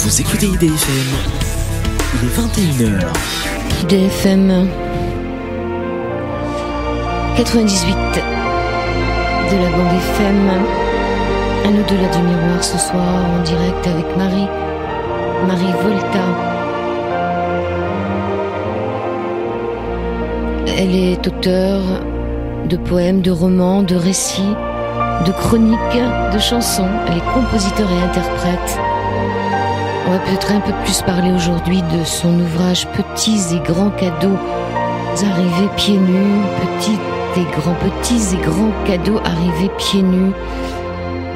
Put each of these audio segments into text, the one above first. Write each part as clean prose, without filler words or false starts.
Vous écoutez IDFM, il est 21h. IDFM 98 de la bande FM, un au-delà du miroir ce soir en direct avec Marie Volta. Elle est auteure de poèmes, de romans, de récits, de chroniques, de chansons. Elle est compositeur et interprète. On va peut-être un peu plus parler aujourd'hui de son ouvrage Petits et grands cadeaux arrivés pieds nus. Petits et grands cadeaux arrivés pieds nus.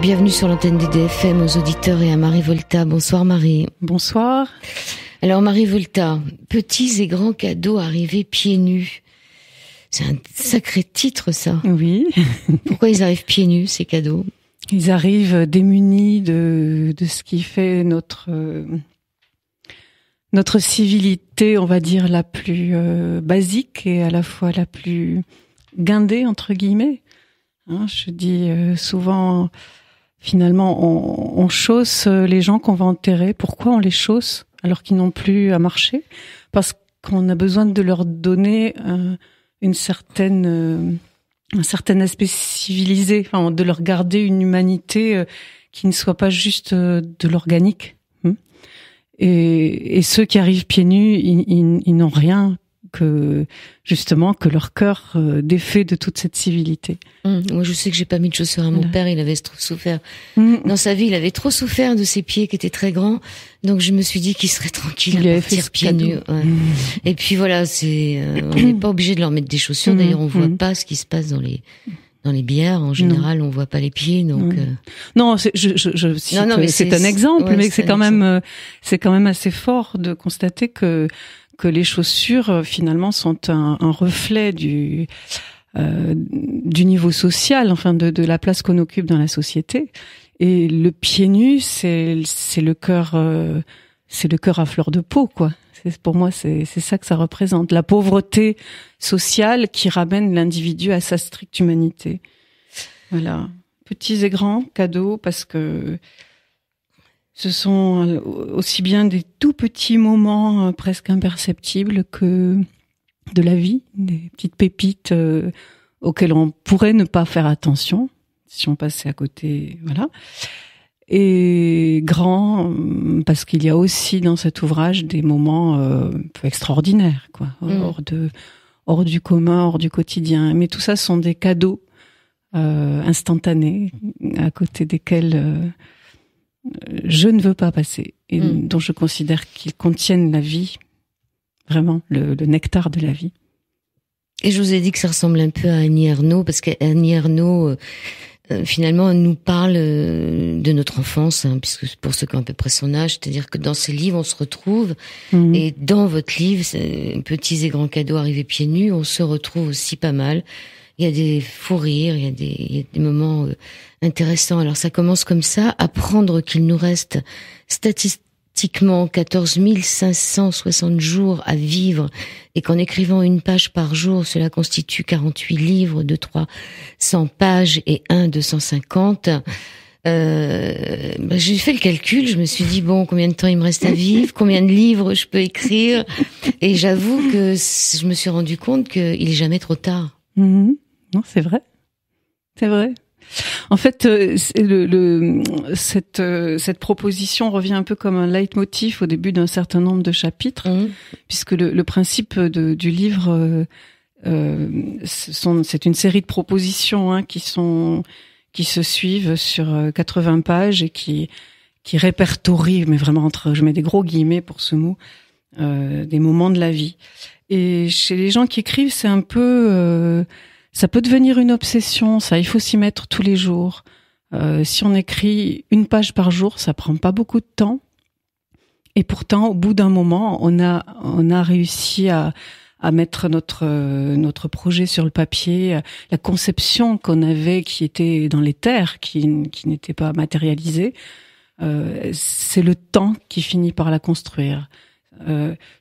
Bienvenue sur l'antenne d'IDFM aux auditeurs et à Marie Volta. Bonsoir Marie. Bonsoir. Alors Marie Volta, Petits et grands cadeaux arrivés pieds nus. C'est un sacré titre ça. Oui. Pourquoi ils arrivent pieds nus ces cadeaux ? Ils arrivent démunis de ce qui fait notre civilité, on va dire, la plus basique et à la fois la plus guindée, entre guillemets. Je dis souvent, finalement, on chausse les gens qu'on va enterrer. Pourquoi on les chausse alors qu'ils n'ont plus à marcher ? Parce qu'on a besoin de leur donner un certain aspect civilisé, enfin, de leur garder une humanité qui ne soit pas juste de l'organique. Et ceux qui arrivent pieds nus, ils n'ont rien que leur cœur défait de toute cette civilité. Moi, je sais que j'ai pas mis de chaussures à mon père, il avait trop souffert. Dans sa vie, il avait trop souffert de ses pieds qui étaient très grands, donc je me suis dit qu'il serait tranquille à partir pieds nus. Ouais. Et puis voilà, on n'est pas obligé de leur mettre des chaussures. D'ailleurs, on voit pas ce qui se passe dans les bières. En général, on voit pas les pieds, donc. Non, c'est un exemple, mais c'est quand même assez fort de constater que les chaussures finalement sont un reflet du niveau social, enfin de la place qu'on occupe dans la société. Et le pied nu, c'est le cœur à fleur de peau, quoi. Pour moi, c'est ça que ça représente, la pauvreté sociale qui ramène l'individu à sa stricte humanité. Voilà, petits et grands cadeaux, parce que ce sont aussi bien des tout petits moments presque imperceptibles que de la vie, des petites pépites auxquelles on pourrait ne pas faire attention si on passait à côté, voilà. Et grand, parce qu'il y a aussi dans cet ouvrage des moments un peu extraordinaires, quoi, hors du commun, hors du quotidien. Mais tout ça sont des cadeaux instantanés à côté desquels je ne veux pas passer, et dont je considère qu'ils contiennent la vie, vraiment le nectar de la vie. Et je vous ai dit que ça ressemble un peu à Annie Ernaux, parce qu'Annie Ernaux, finalement, elle nous parle de notre enfance, puisque pour ceux qui ont à peu près son âge, c'est-à-dire que dans ces livres, on se retrouve, et dans votre livre, Petits et grands cadeaux arrivés pieds nus, on se retrouve aussi pas mal. Il y a des fous rires, il y a des moments intéressants. Alors ça commence comme ça: apprendre qu'il nous reste statistiquement 14 560 jours à vivre, et qu'en écrivant une page par jour, cela constitue 48 livres de 300 pages et un de 150. J'ai fait le calcul, je me suis dit, bon, combien de temps il me reste à vivre, combien de livres je peux écrire, et j'avoue que je me suis rendu compte qu'il est jamais trop tard. Non, c'est vrai. C'est vrai. En fait, cette proposition revient un peu comme un leitmotiv au début d'un certain nombre de chapitres, puisque le principe du livre, c'est une série de propositions qui se suivent sur 80 pages et qui répertorient, mais vraiment je mets des gros guillemets pour ce mot, des moments de la vie. Et chez les gens qui écrivent, c'est un peu ça peut devenir une obsession, ça, il faut s'y mettre tous les jours. Si on écrit une page par jour, ça prend pas beaucoup de temps. Et pourtant, au bout d'un moment, on a réussi à mettre notre projet sur le papier, la conception qu'on avait qui était dans les terres, qui n'était pas matérialisée. C'est le temps qui finit par la construire.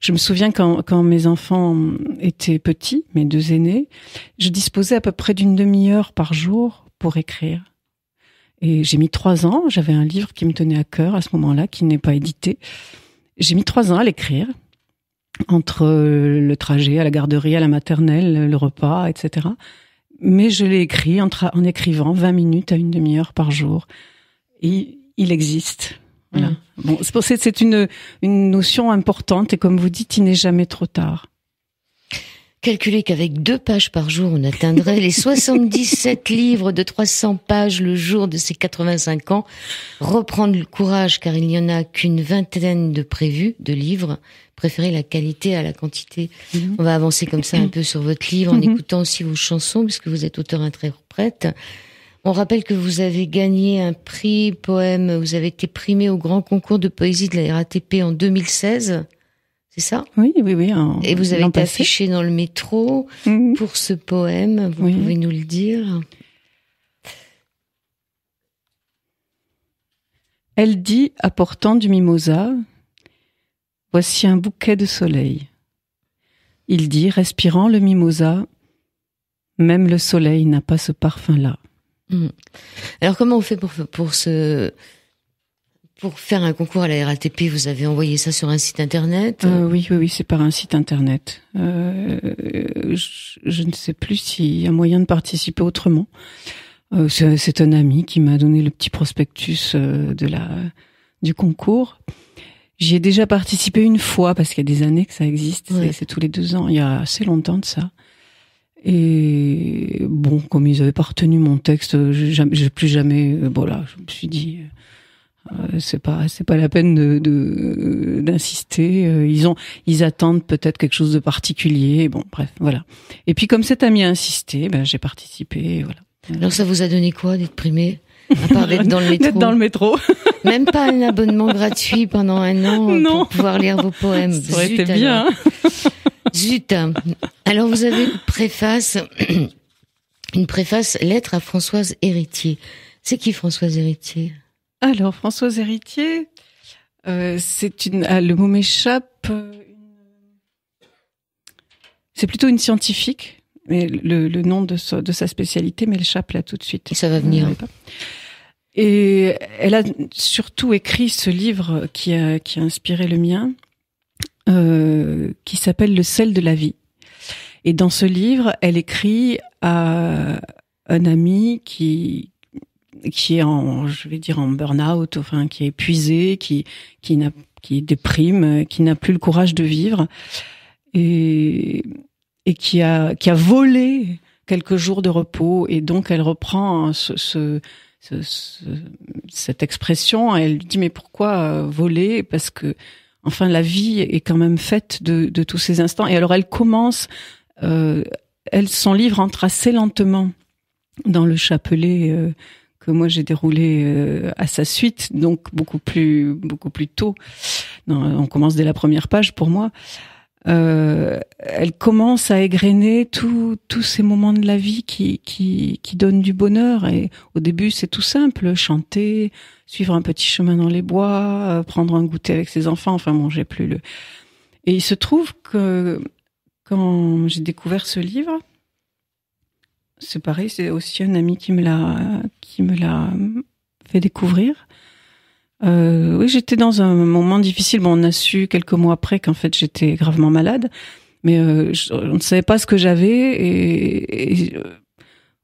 Je me souviens quand mes enfants étaient petits, mes deux aînés, je disposais à peu près d'une demi-heure par jour pour écrire. Et j'ai mis 3 ans. J'avais un livre qui me tenait à cœur à ce moment-là, qui n'est pas édité. J'ai mis 3 ans à l'écrire, entre le trajet à la garderie, à la maternelle, le repas, etc. Mais je l'ai écrit en écrivant 20 minutes à une demi-heure par jour. Et il existe. Voilà. Bon, c'est une notion importante, et comme vous dites, il n'est jamais trop tard. Calculez qu'avec 2 pages par jour, on atteindrait les 77 livres de 300 pages le jour de ses 85 ans. Reprendre le courage, car il n'y en a qu'une vingtaine de prévus de livres. Préférez la qualité à la quantité. On va avancer comme ça un peu sur votre livre, en écoutant aussi vos chansons, puisque vous êtes auteur-interprète. On rappelle que vous avez gagné un prix poème, vous avez été primé au grand concours de poésie de la RATP en 2016. C'est ça ? Oui. Et vous avez été affiché dans le métro pour ce poème. Vous pouvez nous le dire ? Elle dit, apportant du mimosa, « Voici un bouquet de soleil. » Il dit, respirant le mimosa, « Même le soleil n'a pas ce parfum-là. » Alors comment on fait pour faire un concours à la RATP? Vous avez envoyé ça sur un site internet? Oui, c'est par un site internet. Je ne sais plus s'il y a moyen de participer autrement. C'est un ami qui m'a donné le petit prospectus du concours. J'y ai déjà participé une fois, parce qu'il y a des années que ça existe. Ouais. C'est tous les 2 ans. Il y a assez longtemps de ça. Et bon, comme ils avaient pas retenu mon texte, j'ai plus jamais. Voilà, je me suis dit, c'est pas la peine d'insister. Ils attendent peut-être quelque chose de particulier. Bon, bref, voilà. Et puis comme cet ami a insisté, j'ai participé. Voilà. Alors ça vous a donné quoi d'être primé, à part d'être dans le métro? D'être dans le métro. Même pas un abonnement gratuit pendant 1 an pour pouvoir lire vos poèmes. Ça aurait été bien. Zut. Alors vous avez une préface lettre à Françoise Héritier. C'est qui Françoise Héritier? Alors Françoise Héritier, le mot m'échappe. C'est plutôt une scientifique, mais le nom de sa spécialité m'échappe là tout de suite. Et ça va venir. Et elle a surtout écrit ce livre qui a inspiré le mien, qui s'appelle Le sel de la vie. Et dans ce livre, elle écrit à un ami qui est en burn-out, enfin qui est épuisé, qui déprime, qui n'a plus le courage de vivre, et qui a volé quelques jours de repos. Et donc elle reprend cette expression. Elle lui dit, mais pourquoi voler? Parce que enfin la vie est quand même faite de tous ces instants. Et alors elle commence, son livre entre assez lentement dans le chapelet que moi j'ai déroulé à sa suite, donc beaucoup plus tôt. Non, on commence dès la première page pour moi. Elle commence à égrener tous ces moments de la vie qui donnent du bonheur. Et au début, c'est tout simple: chanter, suivre un petit chemin dans les bois, prendre un goûter avec ses enfants. Enfin bon, j'ai plus le. Et il se trouve que quand j'ai découvert ce livre, c'est pareil, c'est aussi un ami qui me l'a fait découvrir. Oui, j'étais dans un moment difficile. Bon, on a su quelques mois après qu'en fait j'étais gravement malade, mais on ne savait pas ce que j'avais, et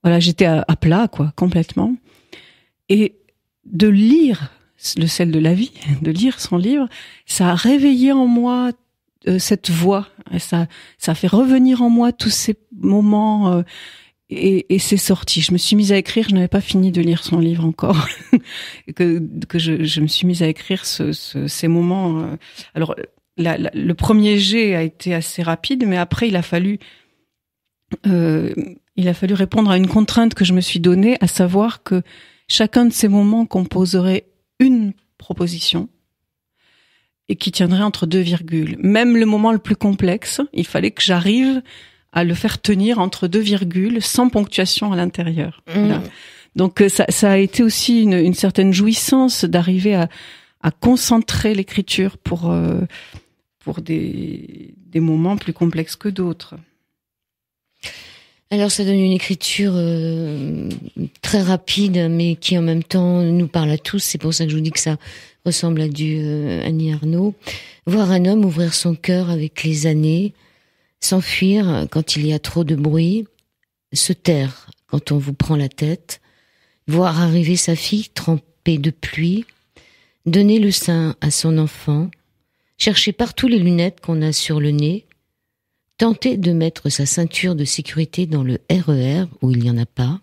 voilà, j'étais à plat, quoi, complètement. Et de lire Le sel de la vie, de lire son livre, ça a réveillé en moi cette voix, ça a fait revenir en moi tous ces moments. Et c'est sorti. Je me suis mise à écrire. Je n'avais pas fini de lire son livre encore. que je me suis mise à écrire ces moments. Alors, le premier jet a été assez rapide, mais après, il a fallu répondre à une contrainte que je me suis donnée, à savoir que chacun de ces moments composerait une proposition et qui tiendrait entre 2 virgules. Même le moment le plus complexe, il fallait que j'arrive à le faire tenir entre 2 virgules, sans ponctuation à l'intérieur. Voilà. Donc ça a été aussi une certaine jouissance d'arriver à concentrer l'écriture pour des moments plus complexes que d'autres. Alors ça donne une écriture très rapide, mais qui en même temps nous parle à tous. C'est pour ça que je vous dis que ça ressemble à du Annie Ernaux. Voir un homme ouvrir son cœur avec les années, s'enfuir quand il y a trop de bruit, se taire quand on vous prend la tête, voir arriver sa fille trempée de pluie, donner le sein à son enfant, chercher partout les lunettes qu'on a sur le nez, tenter de mettre sa ceinture de sécurité dans le RER où il n'y en a pas,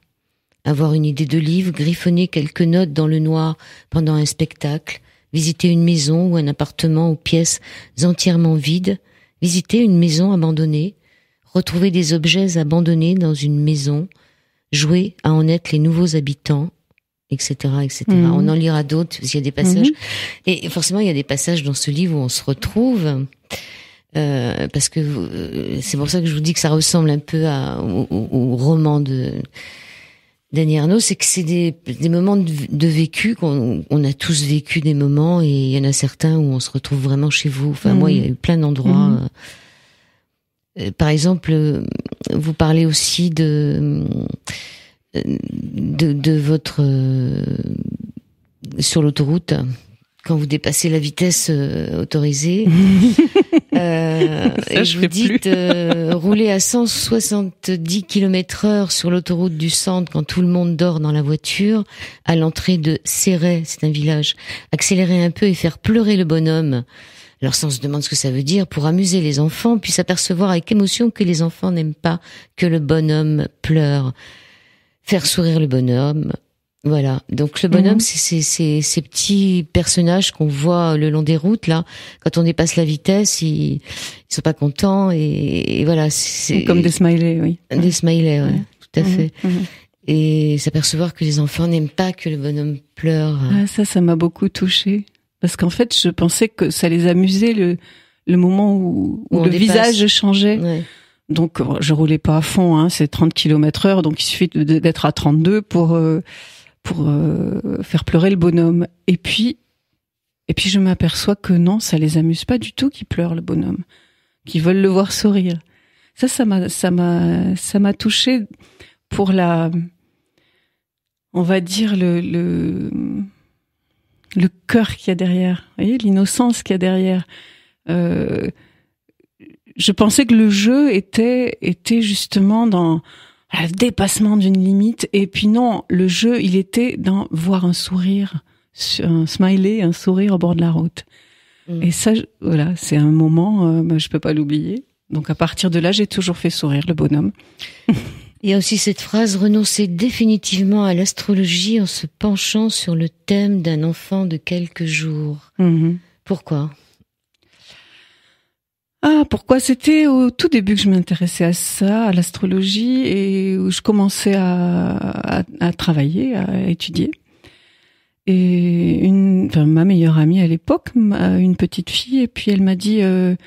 avoir une idée de livre, griffonner quelques notes dans le noir pendant un spectacle, visiter une maison ou un appartement aux pièces entièrement vides, visiter une maison abandonnée, retrouver des objets abandonnés dans une maison, jouer à en être les nouveaux habitants, etc., etc. On en lira d'autres, parce qu'il y a des passages. Et forcément, il y a des passages dans ce livre où on se retrouve... parce que c'est pour ça que je vous dis que ça ressemble un peu au roman d'Annie Ernaux, c'est que c'est des moments de vécu qu'on a tous vécu des moments, et il y en a certains où on se retrouve vraiment chez vous. Enfin, moi, il y a eu plein d'endroits. Par exemple, vous parlez aussi de votre sur l'autoroute. Quand vous dépassez la vitesse autorisée, et vous dites rouler à 170 km/h sur l'autoroute du centre quand tout le monde dort dans la voiture, à l'entrée de Céret, c'est un village, accélérer un peu et faire pleurer le bonhomme. Alors ça, on se demande ce que ça veut dire, pour amuser les enfants, puis s'apercevoir avec émotion que les enfants n'aiment pas que le bonhomme pleure. Faire sourire le bonhomme. Voilà. Donc le bonhomme, c'est ces petits personnages qu'on voit le long des routes là. Quand on dépasse la vitesse, ils sont pas contents, et voilà. C'est comme des smileys, oui. Des smileys, ouais, tout à fait. Et s'apercevoir que les enfants n'aiment pas que le bonhomme pleure. Ah, ça m'a beaucoup touchée, parce qu'en fait, je pensais que ça les amusait le moment où le visage changeait. Ouais. Donc je roulais pas à fond, hein, c'est 30 km/h, donc il suffit d'être à 32 pour faire pleurer le bonhomme. Et puis je m'aperçois que non, ça les amuse pas du tout qu'ils pleurent, le bonhomme, qu'ils veulent le voir sourire. Ça m'a touchée pour on va dire le cœur qu'il y a derrière. Vous voyez, l'innocence qu'il y a derrière. Je pensais que le jeu était justement dans le dépassement d'une limite, et puis non, le jeu, il était dans voir un sourire, un smiley, un sourire au bord de la route. Et ça, voilà, c'est un moment, je peux pas l'oublier. Donc à partir de là, j'ai toujours fait sourire le bonhomme. Il y a aussi cette phrase: renoncer définitivement à l'astrologie en se penchant sur le thème d'un enfant de quelques jours. Pourquoi ? Pourquoi ? C'était au tout début que je m'intéressais à ça, à l'astrologie, et où je commençais à travailler, à étudier. Et ma meilleure amie à l'époque, une petite fille, et puis elle m'a dit, elle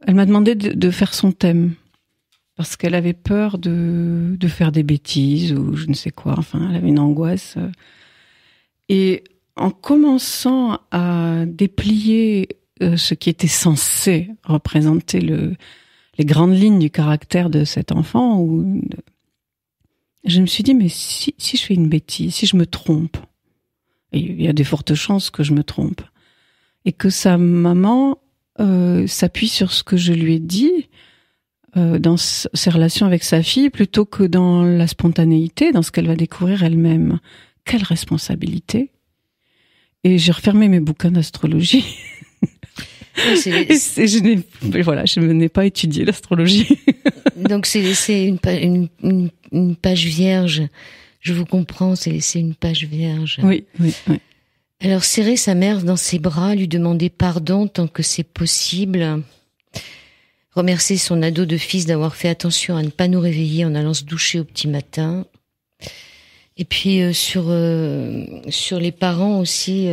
m'a demandé de faire son thème, parce qu'elle avait peur de faire des bêtises ou je ne sais quoi. Enfin, elle avait une angoisse. Et en commençant à déplier ce qui était censé représenter les grandes lignes du caractère de cet enfant, je me suis dit, mais si je fais une bêtise, si je me trompe, et il y a de fortes chances que je me trompe, et que sa maman s'appuie sur ce que je lui ai dit dans ses relations avec sa fille, plutôt que dans la spontanéité, dans ce qu'elle va découvrir elle-même. Quelle responsabilité! Et j'ai refermé mes bouquins d'astrologie. Je n'ai pas étudié l'astrologie. Donc c'est une page vierge. Je vous comprends, c'est une page vierge. Oui. Alors serrer sa mère dans ses bras, lui demander pardon tant que c'est possible, remercier son ado de fils d'avoir fait attention à ne pas nous réveiller en allant se doucher au petit matin. Et puis sur les parents aussi,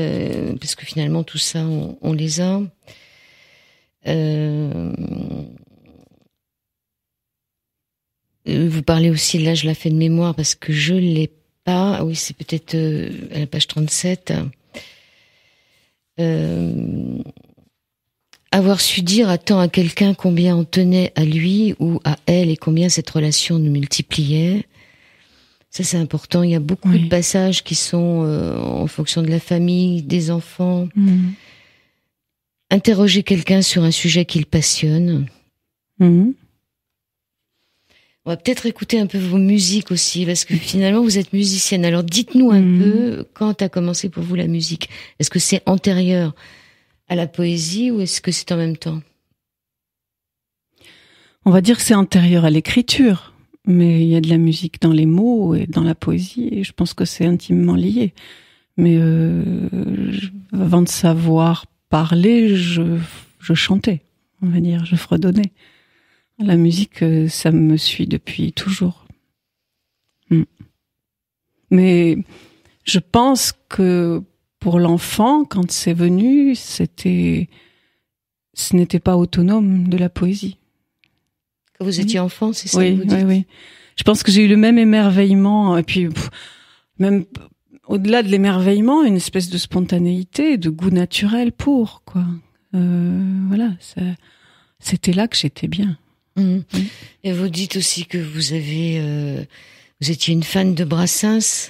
parce que finalement tout ça on les a. Vous parlez aussi de l'âge de la fin de mémoire, parce que je l'ai pas. Oui, c'est peut-être à la page 37. avoir su dire à quelqu'un combien on tenait à lui ou à elle et combien cette relation nous multipliait. Ça, c'est important. Il y a beaucoup de passages qui sont en fonction de la famille, des enfants. Interroger quelqu'un sur un sujet qui le passionne. On va peut-être écouter un peu vos musiques aussi, parce que finalement, vous êtes musicienne. Alors, dites-nous un peu, quand a commencé pour vous la musique? Est-ce que c'est antérieur à la poésie ou est-ce que c'est en même temps? On va dire que c'est antérieur à l'écriture. Mais il y a de la musique dans les mots et dans la poésie, et je pense que c'est intimement lié. Mais avant de savoir parler, je chantais, on va dire, je fredonnais. La musique, ça me suit depuis toujours. Mais je pense que pour l'enfant, quand c'est venu, ce n'était pas autonome de la poésie. Quand vous étiez enfant, c'est ça que vous dites? Oui. Je pense que j'ai eu le même émerveillement, et puis même au-delà de l'émerveillement, une espèce de spontanéité, de goût naturel pour, quoi. Voilà, c'était là que j'étais bien. Et vous dites aussi que vous étiez une fan de Brassens?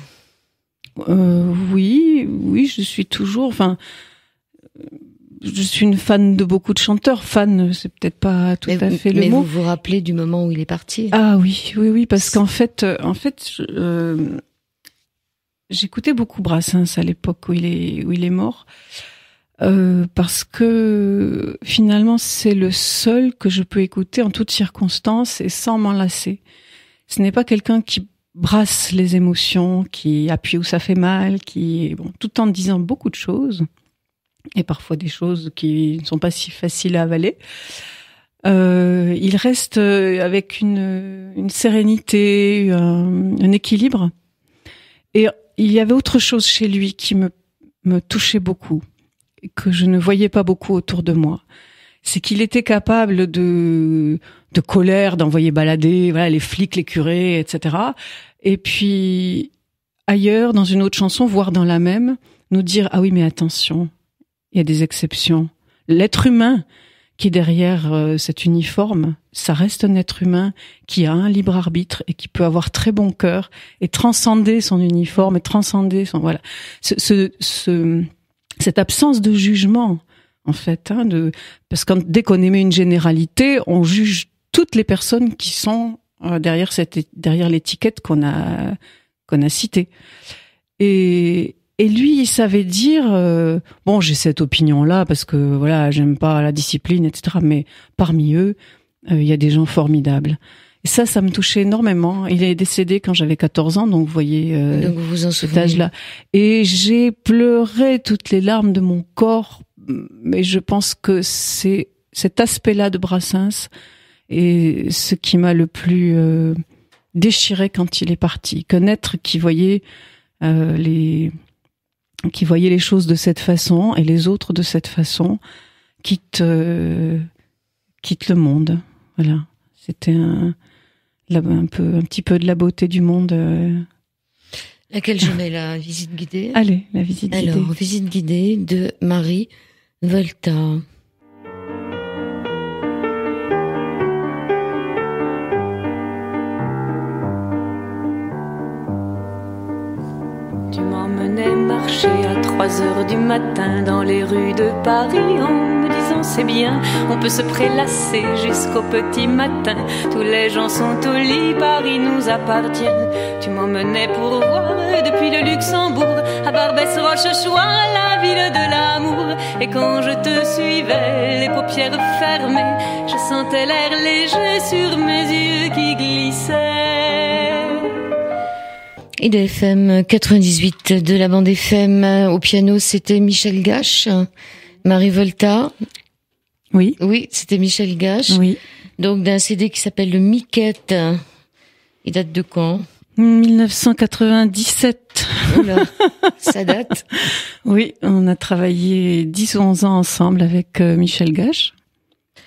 Oui, je suis toujours, je suis une fan de beaucoup de chanteurs. Fan, c'est peut-être pas tout à fait le mot. Mais vous vous rappelez du moment où il est parti? Ah oui, parce qu'en fait, j'écoutais beaucoup Brassens à l'époque où il est mort, parce que finalement c'est le seul que je peux écouter en toutes circonstances et sans m'en lasser. Ce n'est pas quelqu'un qui brasse les émotions, qui appuie où ça fait mal, tout en disant beaucoup de choses. Et parfois des choses qui ne sont pas si faciles à avaler. Il reste avec une sérénité, un équilibre. Et il y avait autre chose chez lui qui me touchait beaucoup, et que je ne voyais pas beaucoup autour de moi. C'est qu'il était capable de colère, d'envoyer balader, voilà, les flics, les curés, etc. Et puis, ailleurs, dans une autre chanson, voire dans la même, nous dire, ah oui, mais attention, il y a des exceptions. L'être humain qui est derrière cet uniforme, ça reste un être humain qui a un libre arbitre et qui peut avoir très bon cœur et transcender son uniforme et transcender voilà. Cette absence de jugement, en fait, parce que dès qu'on émet une généralité, on juge toutes les personnes qui sont derrière l'étiquette qu'on a citée. Et lui, il savait dire, j'ai cette opinion-là parce que voilà, j'aime pas la discipline, etc. Mais parmi eux, il y a des gens formidables. Et ça me touchait énormément. Il est décédé quand j'avais 14 ans, donc vous voyez donc vous vous en cet âge-là. Et j'ai pleuré toutes les larmes de mon corps. Mais je pense que c'est cet aspect-là de Brassens et ce qui m'a le plus déchiré quand il est parti. Qu'un être qui voyait les choses de cette façon et les autres de cette façon quitte le monde. Voilà. C'était un petit peu de la beauté du monde. Laquelle je mets, la visite guidée? Allez, la visite guidée. Alors, visite guidée de Marie Volta. Tu m'emmenais marcher à 3h du matin dans les rues de Paris en me disant c'est bien, on peut se prélasser jusqu'au petit matin. Tous les gens sont au lit, Paris nous appartient. Tu m'emmenais pour voir depuis le Luxembourg à Barbès-Rochechouart, la ville de l'amour. Et quand je te suivais, les paupières fermées, je sentais l'air léger sur mes yeux qui glissaient. Et de FM 98 de la bande FM, au piano, c'était Michel Gache, Marie Volta. Oui. Oui, c'était Michel Gache. Oui. Donc d'un CD qui s'appelle le Miquette. Il date de quand? 1997. Oula, ça date. Oui, on a travaillé 10 ou 11 ans ensemble avec Michel Gache.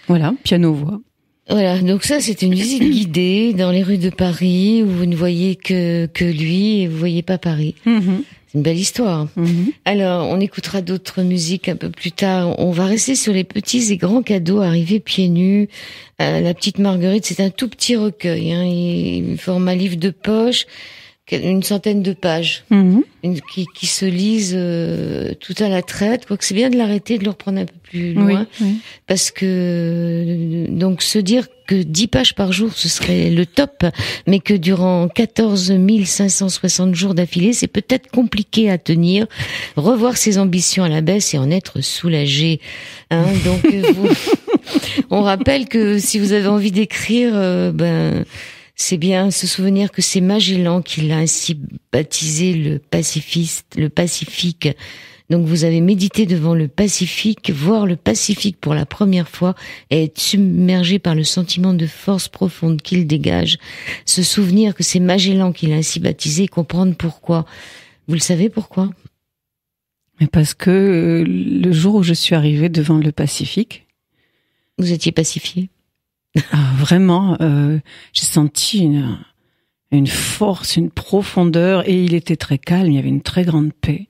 Voilà, piano-voix. Voilà, donc ça c'est une visite guidée dans les rues de Paris où vous ne voyez que lui et vous voyez pas Paris. C'est une belle histoire. Alors, on écoutera d'autres musiques un peu plus tard. On va rester sur les petits et grands cadeaux arrivés pieds nus. La petite Marguerite, c'est un tout petit recueil. Il forme un livre de poche, une centaine de pages, qui se lisent tout à la traite. Quoique c'est bien de l'arrêter, de le reprendre un peu plus loin, parce que donc se dire que 10 pages par jour, ce serait le top, mais que durant 14 560 jours d'affilée, c'est peut-être compliqué à tenir. Revoir ses ambitions à la baisse et en être soulagé. Donc, on rappelle que si vous avez envie d'écrire, c'est bien se souvenir que c'est Magellan qui l'a ainsi baptisé le Pacifique. Donc vous avez médité devant le Pacifique, voir le Pacifique pour la première fois et être submergé par le sentiment de force profonde qu'il dégage. Se souvenir que c'est Magellan qui l'a ainsi baptisé et comprendre pourquoi. Vous le savez pourquoi ? Mais parce que le jour où je suis arrivée devant le Pacifique... Vous étiez pacifié ? Vraiment, j'ai senti une force, une profondeur, et il était très calme, il y avait une très grande paix.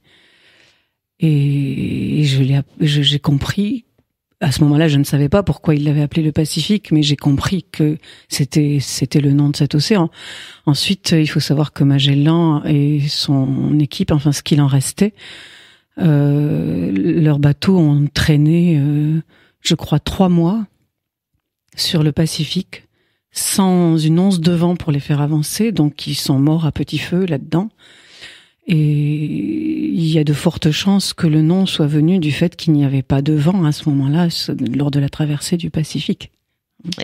Et j'ai compris, à ce moment-là, je ne savais pas pourquoi il l'avait appelé le Pacifique, mais j'ai compris que c'était le nom de cet océan. Ensuite, il faut savoir que Magellan et son équipe, enfin ce qu'il en restait, leurs bateaux ont traîné, je crois, 3 mois sur le Pacifique, sans une once de vent pour les faire avancer, donc ils sont morts à petit feu là-dedans. Et il y a de fortes chances que le nom soit venu du fait qu'il n'y avait pas de vent à ce moment-là, lors de la traversée du Pacifique.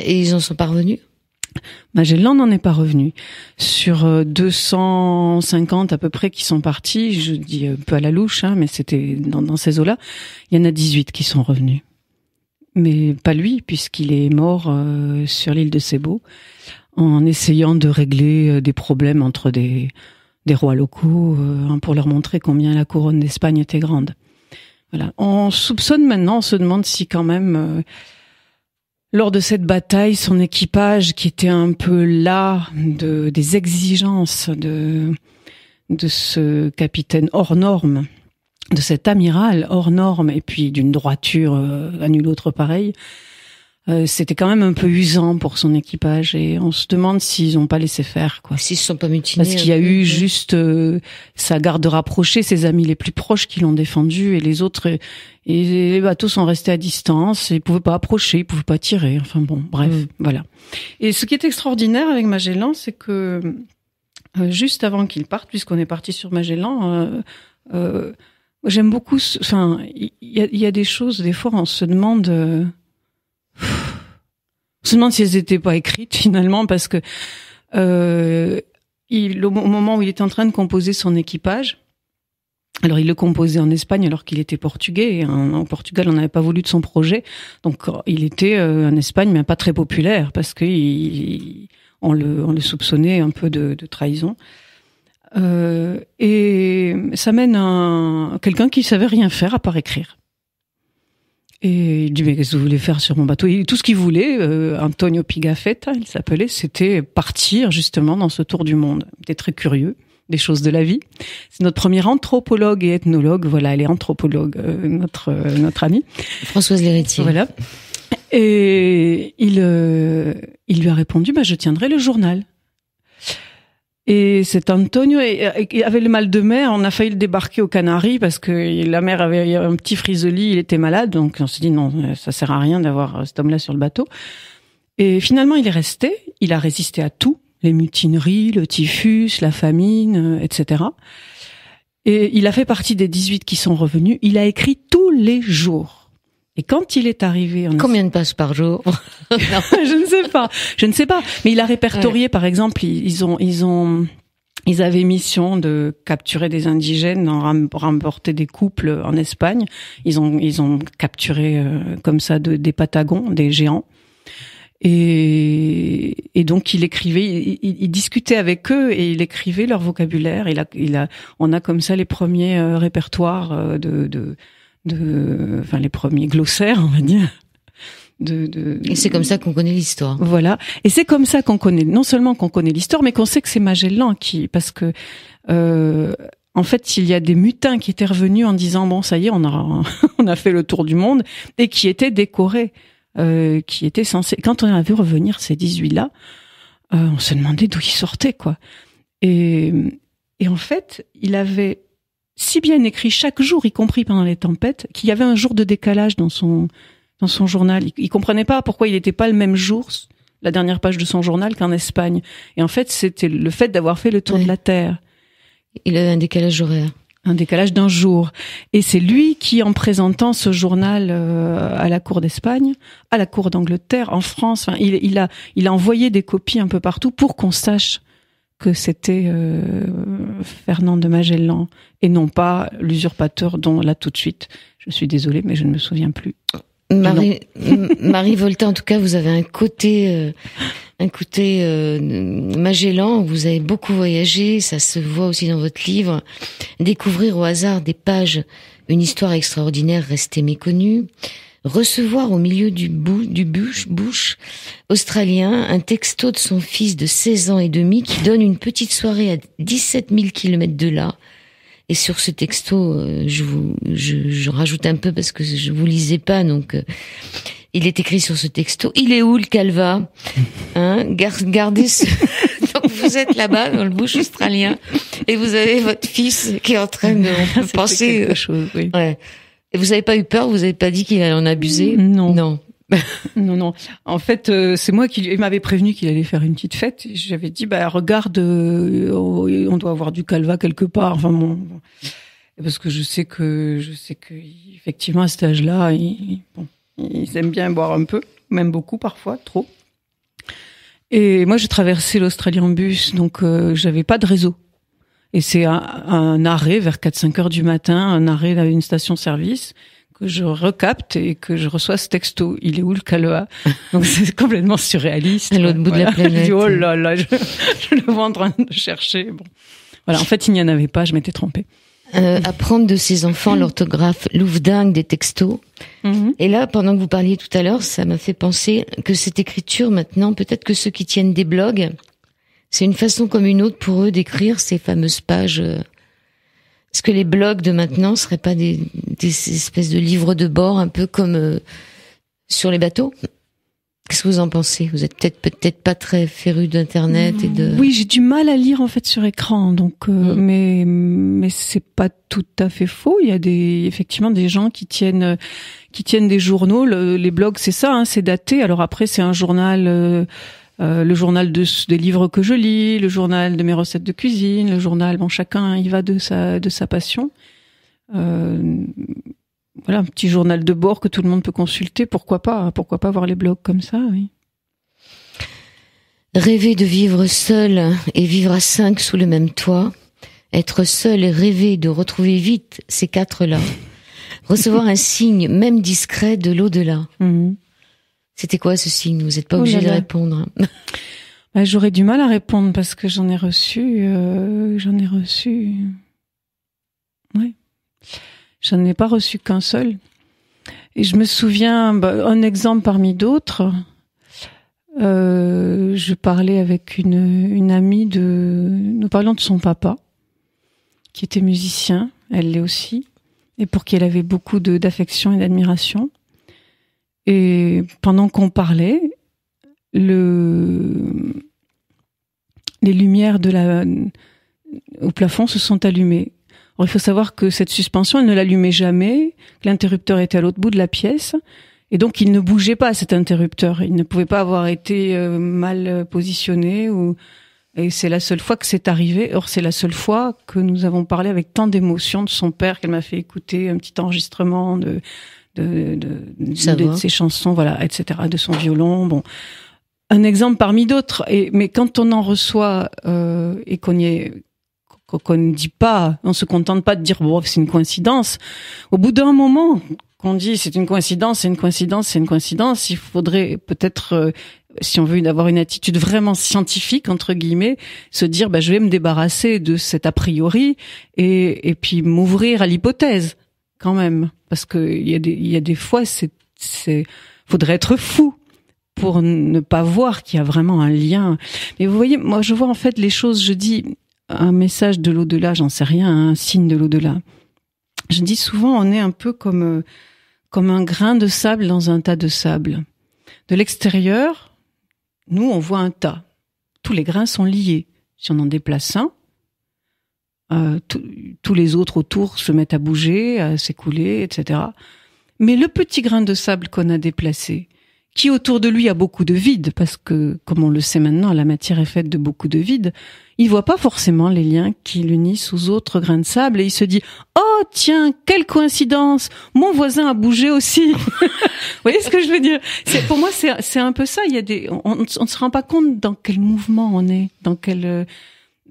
Et ils en sont pas revenus ? Magellan n'en est pas revenu. Sur 250 à peu près qui sont partis, je dis un peu à la louche, mais c'était dans ces eaux-là, il y en a 18 qui sont revenus. Mais pas lui, puisqu'il est mort sur l'île de Cebu, en essayant de régler des problèmes entre des rois locaux, pour leur montrer combien la couronne d'Espagne était grande. Voilà. On soupçonne maintenant, on se demande si quand même, lors de cette bataille, son équipage, qui était un peu las des exigences de ce capitaine hors norme, de cet amiral hors norme, et puis d'une droiture à nul autre pareil, c'était quand même un peu usant pour son équipage, et on se demande s'ils n'ont pas laissé faire, quoi. S'ils se sont pas mutinés. Parce qu'il y a eu juste sa garde rapprochée, ses amis les plus proches qui l'ont défendu, et les autres, et les bateaux sont restés à distance, et ils pouvaient pas approcher, ils pouvaient pas tirer. Enfin bon, bref, voilà. Et ce qui est extraordinaire avec Magellan, c'est que juste avant qu'il parte, puisqu'on est parti sur Magellan, j'aime beaucoup. Enfin, il y a des choses. Des fois, on se demande si elles n'étaient pas écrites finalement, parce que au moment où il était en train de composer son équipage, alors il le composait en Espagne alors qu'il était portugais. Et au Portugal, on n'avait pas voulu de son projet, donc il était en Espagne, mais pas très populaire parce que on le soupçonnait un peu de trahison. Et ça mène à quelqu'un qui savait rien faire à part écrire. Et il dit, mais qu'est-ce que vous voulez faire sur mon bateau? Et tout ce qu'il voulait, Antonio Pigafetta, il s'appelait, c'était partir justement dans ce tour du monde. Il était très curieux des choses de la vie. C'est notre premier anthropologue et ethnologue. Voilà, elle est anthropologue, notre amie. Françoise Léritier. Voilà. Et il lui a répondu, je tiendrai le journal. Et cet Antonio avait le mal de mer. On a failli le débarquer aux Canaries parce que la mer avait un petit frisoli, il était malade. Donc on s'est dit non, ça sert à rien d'avoir cet homme-là sur le bateau. Et finalement, il est resté. Il a résisté à tout. Les mutineries, le typhus, la famine, etc. Et il a fait partie des 18 qui sont revenus. Il a écrit tous les jours. Et quand il est arrivé... Combien de pages par jour? Je ne sais pas. Mais il a répertorié, par exemple, ils avaient mission de capturer des indigènes, remporter des couples en Espagne. Ils ont capturé comme ça des Patagons, des géants. Et donc il écrivait, il discutait avec eux et il écrivait leur vocabulaire. On a comme ça les premiers répertoires les premiers glossaires, on va dire. Et c'est comme ça qu'on connaît l'histoire. Voilà. Et c'est comme ça qu'on connaît, non seulement qu'on connaît l'histoire, mais qu'on sait que c'est Magellan parce que, en fait, il y a des mutins qui étaient revenus en disant bon, ça y est, on a fait le tour du monde, et qui étaient décorés, qui étaient censés. Quand on a vu revenir ces 18-là, on se demandait d'où ils sortaient, quoi. Et en fait, il avait si bien écrit chaque jour, y compris pendant les tempêtes, qu'il y avait un jour de décalage dans son journal. Il comprenait pas pourquoi il n'était pas le même jour, la dernière page de son journal, qu'en Espagne. Et en fait, c'était le fait d'avoir fait le tour de la Terre. Il avait un décalage horaire. Un décalage d'un jour. Et c'est lui qui, en présentant ce journal à la cour d'Espagne, à la cour d'Angleterre, en France, enfin, il a envoyé des copies un peu partout pour qu'on sache que c'était Fernand de Magellan et non pas l'usurpateur dont, là, tout de suite, je suis désolée, mais je ne me souviens plus. Marie Volta, en tout cas, vous avez un côté Magellan. Vous avez beaucoup voyagé, ça se voit aussi dans votre livre. Découvrir au hasard des pages une histoire extraordinaire restée méconnue. Recevoir au milieu du bush australien un texto de son fils de 16 ans et demi qui donne une petite soirée à 17 000 kilomètres de là. Et sur ce texto, je rajoute un peu parce que je vous lisais pas, donc il est écrit sur ce texto. Il est où le Calva? Gardez ce. Donc vous êtes là-bas dans le bush australien et vous avez votre fils qui est en train de penser quelque chose. Oui. Ouais. Et vous avez pas eu peur? Vous avez pas dit qu'il allait en abuser? Non. Non. Non. En fait, c'est moi il m'avait prévenu qu'il allait faire une petite fête. J'avais dit, regarde, on doit avoir du Calva quelque part. Enfin bon, parce que je sais que effectivement à cet âge-là, ils aiment bien boire un peu, même beaucoup parfois, trop. Et moi, j'ai traversé l'Australie en bus, donc j'avais pas de réseau. Et c'est un arrêt vers 4-5 heures du matin, un arrêt à une station-service, que je recapte et que je reçois ce texto. Il est où le Calva? Donc c'est complètement surréaliste. À l'autre bout de la planète. Je dis, oh là là, je le vois en train de chercher. Bon. Voilà, en fait, il n'y en avait pas, je m'étais trompée. Apprendre de ses enfants l'orthographe louvdingue des textos. Et là, pendant que vous parliez tout à l'heure, ça m'a fait penser que cette écriture, maintenant, peut-être que ceux qui tiennent des blogs, c'est une façon comme une autre pour eux d'écrire ces fameuses pages. Est-ce que les blogs de maintenant seraient pas des espèces de livres de bord un peu comme sur les bateaux? Qu'est-ce que vous en pensez? Vous êtes peut-être pas très féru d'internet et de. Oui, j'ai du mal à lire en fait sur écran, donc mais c'est pas tout à fait faux. Il y a effectivement des gens qui tiennent des journaux. Les blogs, c'est ça, c'est daté. Alors après, c'est un journal. Le journal des livres que je lis, le journal de mes recettes de cuisine, le journal, chacun y va de sa passion. Voilà, un petit journal de bord que tout le monde peut consulter. Pourquoi pas voir les blogs comme ça, oui. Rêver de vivre seul et vivre à 5 sous le même toit. Être seul et rêver de retrouver vite ces 4-là. Recevoir un signe, même discret, de l'au-delà. C'était quoi ce signe? Vous n'êtes pas obligé de répondre. J'aurais du mal à répondre parce que j'en ai reçu. Ouais. J'en ai pas reçu qu'un seul. Et je me souviens, un exemple parmi d'autres. Je parlais avec une amie nous parlions de son papa, qui était musicien. Elle l'est aussi. Et pour qui elle avait beaucoup d'affection et d'admiration. Et pendant qu'on parlait, les lumières au plafond se sont allumées. Alors, il faut savoir que cette suspension, elle ne l'allumait jamais, que l'interrupteur était à l'autre bout de la pièce, et donc il ne bougeait pas, cet interrupteur. Il ne pouvait pas avoir été mal positionné, et c'est la seule fois que c'est arrivé. Or, c'est la seule fois que nous avons parlé avec tant d'émotion de son père, qu'elle m'a fait écouter un petit enregistrement de ses chansons, voilà, etc., de son violon. Bon, un exemple parmi d'autres. Mais quand on en reçoit et qu'on ne dit pas, on se contente pas de dire bon, c'est une coïncidence. Au bout d'un moment, qu'on dit c'est une coïncidence, il faudrait peut-être, si on veut avoir une attitude vraiment scientifique entre guillemets, se dire je vais me débarrasser de cet a priori et puis m'ouvrir à l'hypothèse. Quand même, parce que il y a des fois, faudrait être fou pour ne pas voir qu'il y a vraiment un lien. Mais vous voyez, moi, je vois en fait les choses. Je dis, un message de l'au-delà, j'en sais rien, un signe de l'au-delà. Je dis souvent, on est un peu comme un grain de sable dans un tas de sable. De l'extérieur, nous, on voit un tas. Tous les grains sont liés. Si on en déplace un, tous les autres autour se mettent à bouger, à s'écouler, etc. Mais le petit grain de sable qu'on a déplacé, qui autour de lui a beaucoup de vide, parce que, comme on le sait maintenant, la matière est faite de beaucoup de vide, il voit pas forcément les liens qui l'unissent aux autres grains de sable, et il se dit « Oh, tiens, quelle coïncidence, mon voisin a bougé aussi !» Vous voyez ce que je veux dire ? Pour moi, c'est un peu ça. On ne se rend pas compte dans quel mouvement on est, dans quel...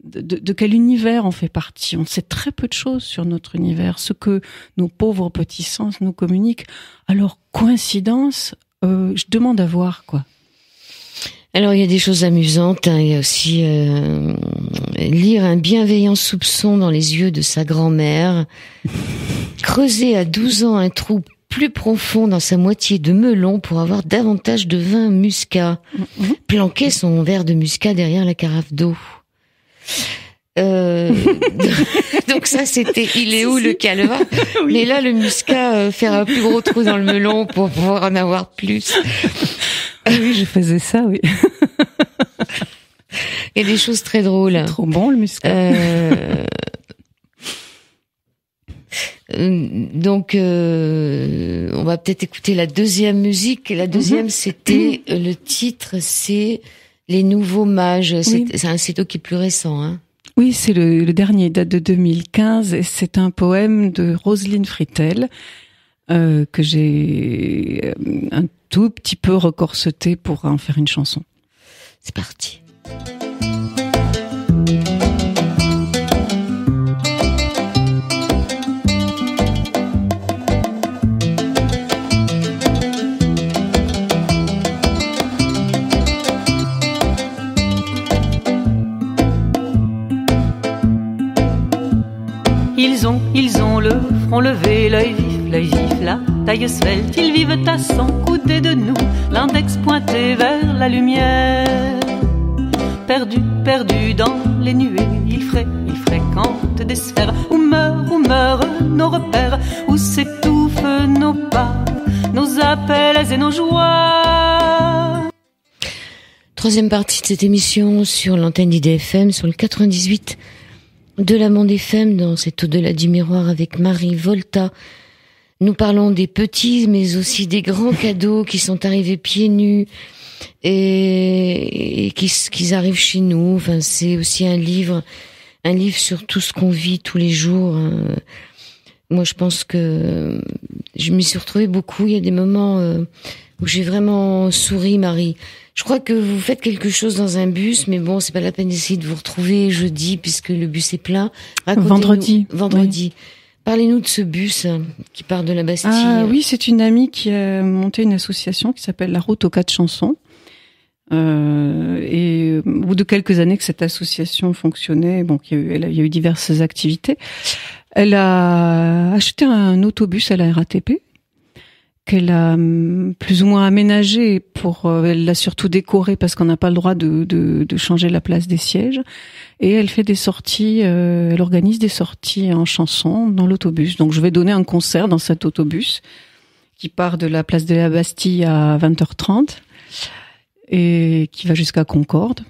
De quel univers on fait partie. On sait très peu de choses sur notre univers, ce que nos pauvres petits sens nous communiquent. Alors, coïncidence, je demande à voir, quoi. Alors, il y a des choses amusantes, hein. Il y a aussi lire un bienveillant soupçon dans les yeux de sa grand-mère, creuser à 12 ans un trou plus profond dans sa moitié de melon pour avoir davantage de vin muscat, planquer son verre de muscat derrière la carafe d'eau. Donc ça c'était il est où le calva. Oui. Mais là le muscat faire un plus gros trou dans le melon pour pouvoir en avoir plus. Oui, je faisais ça, oui. Il y a des choses très drôles. C'est trop bon le muscat. Donc on va peut-être écouter la deuxième musique. La deuxième c'était le titre c'est Les Nouveaux Mages. Oui. C'est un CD qui est plus récent, hein. Oui, c'est le dernier, il date de 2015, et c'est un poème de Roselyne Fritel que j'ai un tout petit peu recorseté pour en faire une chanson. C'est parti. Ils ont le front levé, l'œil vif, la taille svelte. Ils vivent à 100 coudées de nous, l'index pointé vers la lumière. Perdus dans les nuées, ils fréquentent des sphères où meurent nos repères, où s'étouffent nos pas, nos appels et nos joies. Troisième partie de cette émission sur l'antenne d'IDFM, sur le 98 de la bande FM, dans cet au-delà du miroir avec Marie Volta. Nous parlons des petits mais aussi des grands cadeaux qui sont arrivés pieds nus et qui arrivent chez nous. Enfin, c'est aussi un livre sur tout ce qu'on vit tous les jours. Moi, je pense que je m'y suis retrouvée beaucoup. Il y a des moments où j'ai vraiment souri, Marie. Je crois que vous faites quelque chose dans un bus, mais bon, c'est pas la peine d'essayer de vous retrouver jeudi puisque le bus est plein. Vendredi. Oui. Parlez-nous de ce bus qui part de la Bastille. Ah oui, c'est une amie qui a monté une association qui s'appelle La Route aux 4 chansons. Et au bout de quelques années que cette association fonctionnait, bon, il y a eu diverses activités. Elle a acheté un autobus à la RATP qu'elle a plus ou moins aménagé elle l'a surtout décoré parce qu'on n'a pas le droit de changer la place des sièges. Et elle fait des sorties, elle organise des sorties en chanson dans l'autobus. Donc je vais donner un concert dans cet autobus qui part de la place de la Bastille à 20h30 et qui va jusqu'à Concorde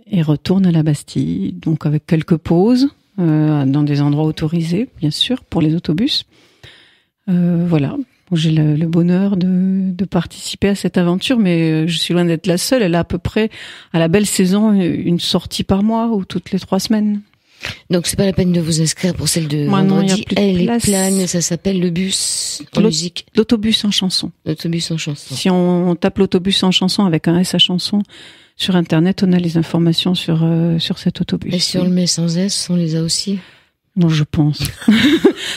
et retourne à la Bastille. Donc avec quelques pauses dans des endroits autorisés, bien sûr, pour les autobus. Voilà. J'ai le bonheur de participer à cette aventure, mais je suis loin d'être la seule. Elle a à peu près, à la belle saison, une sortie par mois ou toutes les 3 semaines. Donc c'est pas la peine de vous inscrire pour celle de vendredi. Elle est pleine, ça s'appelle le bus en musique. L'autobus en chanson. L'autobus en chanson. Si on tape l'autobus en chanson avec un S à chanson sur Internet, on a les informations sur cet autobus. Et sur le mais sans S, on les a aussi? Non, je pense.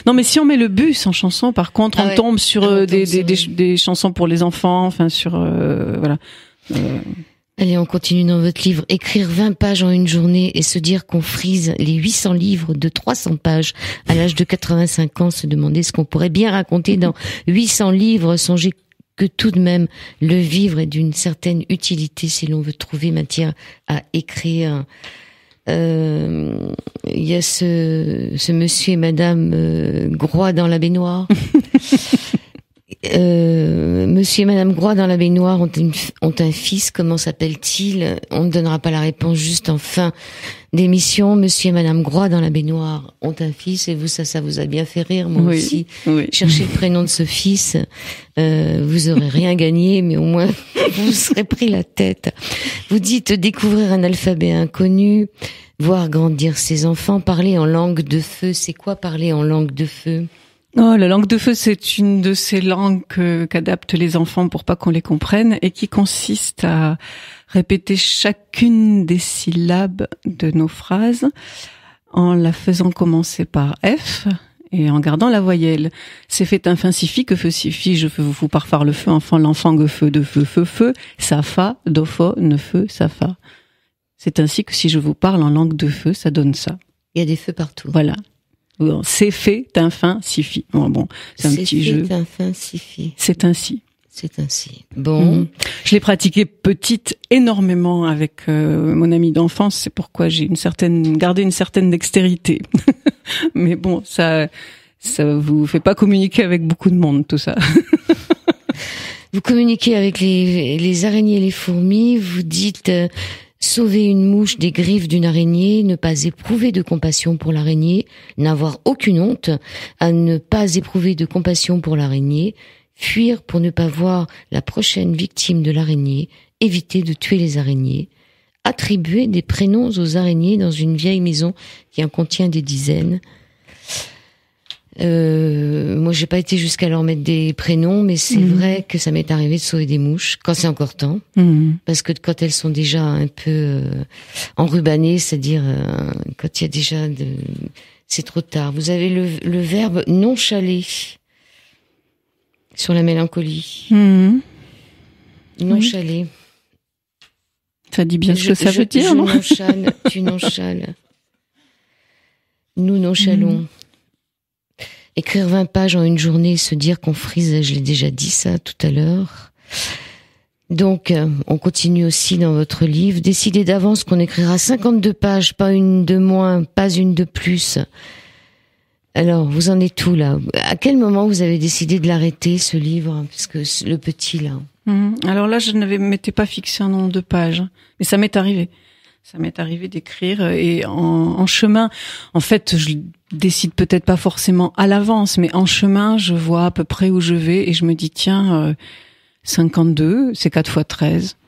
Non, mais si on met le bus en chanson, par contre, on tombe sur des chansons pour les enfants, enfin sur voilà. Allez, on continue dans votre livre. Écrire 20 pages en une journée et se dire qu'on frise les 800 livres de 300 pages à l'âge de 85 ans, se demander ce qu'on pourrait bien raconter dans 800 livres, songez que tout de même le vivre est d'une certaine utilité si l'on veut trouver matière à écrire. Il y a ce monsieur et madame Groix dans la baignoire. Monsieur et madame Groix dans la baignoire ont un fils, comment s'appelle-t-il? On ne donnera pas la réponse juste en fin d'émission. Monsieur et madame Groix dans la baignoire ont un fils, et vous, ça vous a bien fait rire, moi aussi. Oui. Cherchez le prénom de ce fils, vous aurez rien gagné, mais au moins vous serez pris la tête. Vous dites découvrir un alphabet inconnu, voir grandir ses enfants, parler en langue de feu. C'est quoi parler en langue de feu? Oh, la langue de feu, c'est une de ces langues qu'adaptent les enfants pour pas qu'on les comprenne, et qui consiste à répéter chacune des syllabes de nos phrases en la faisant commencer par F et en gardant la voyelle. C'est fait un fin si fi que feu si fi, je feu vous fou par phare le feu, enfant l'enfant que feu de feu feu feu, sa fa do fo ne feu sa fa. C'est ainsi que si je vous parle en langue de feu, ça donne ça. Il y a des feux partout. Voilà. C'est fait, un fin, si fi. Bon, c'est un petit jeu. C'est un fin, si fi. C'est ainsi. C'est ainsi. Bon. Je l'ai pratiqué petite énormément avec mon amie d'enfance. C'est pourquoi j'ai gardé une certaine dextérité. Mais bon, ça vous fait pas communiquer avec beaucoup de monde, tout ça. Vous communiquez avec les araignées et les fourmis. Vous dites sauver une mouche des griffes d'une araignée, ne pas éprouver de compassion pour l'araignée, n'avoir aucune honte à ne pas éprouver de compassion pour l'araignée, fuir pour ne pas voir la prochaine victime de l'araignée, éviter de tuer les araignées, attribuer des prénoms aux araignées dans une vieille maison qui en contient des dizaines. Moi, j'ai pas été jusqu'à leur mettre des prénoms, mais c'est vrai que ça m'est arrivé de sauver des mouches quand c'est encore temps, parce que quand elles sont déjà un peu enrubannées, c'est-à-dire quand il y a déjà c'est trop tard. Vous avez le verbe nonchaler sur la mélancolie. Nonchaler. Ça dit bien ce que ça veut dire, non? Nonchale, tu nonchales. Nous nonchalons. Écrire 20 pages en une journée, se dire qu'on frise, je l'ai déjà dit ça tout à l'heure. Donc, on continue aussi dans votre livre. Décidez d'avance qu'on écrira 52 pages, pas une de moins, pas une de plus. Alors, vous en êtes où là? À quel moment vous avez décidé de l'arrêter, ce livre? Parce que le petit là. Alors là, je ne m'étais pas fixé un nombre de pages, mais ça m'est arrivé. Ça m'est arrivé d'écrire, et en chemin, en fait, je décide peut-être pas forcément à l'avance, mais en chemin, je vois à peu près où je vais et je me dis, tiens, 52, c'est 4 fois 13.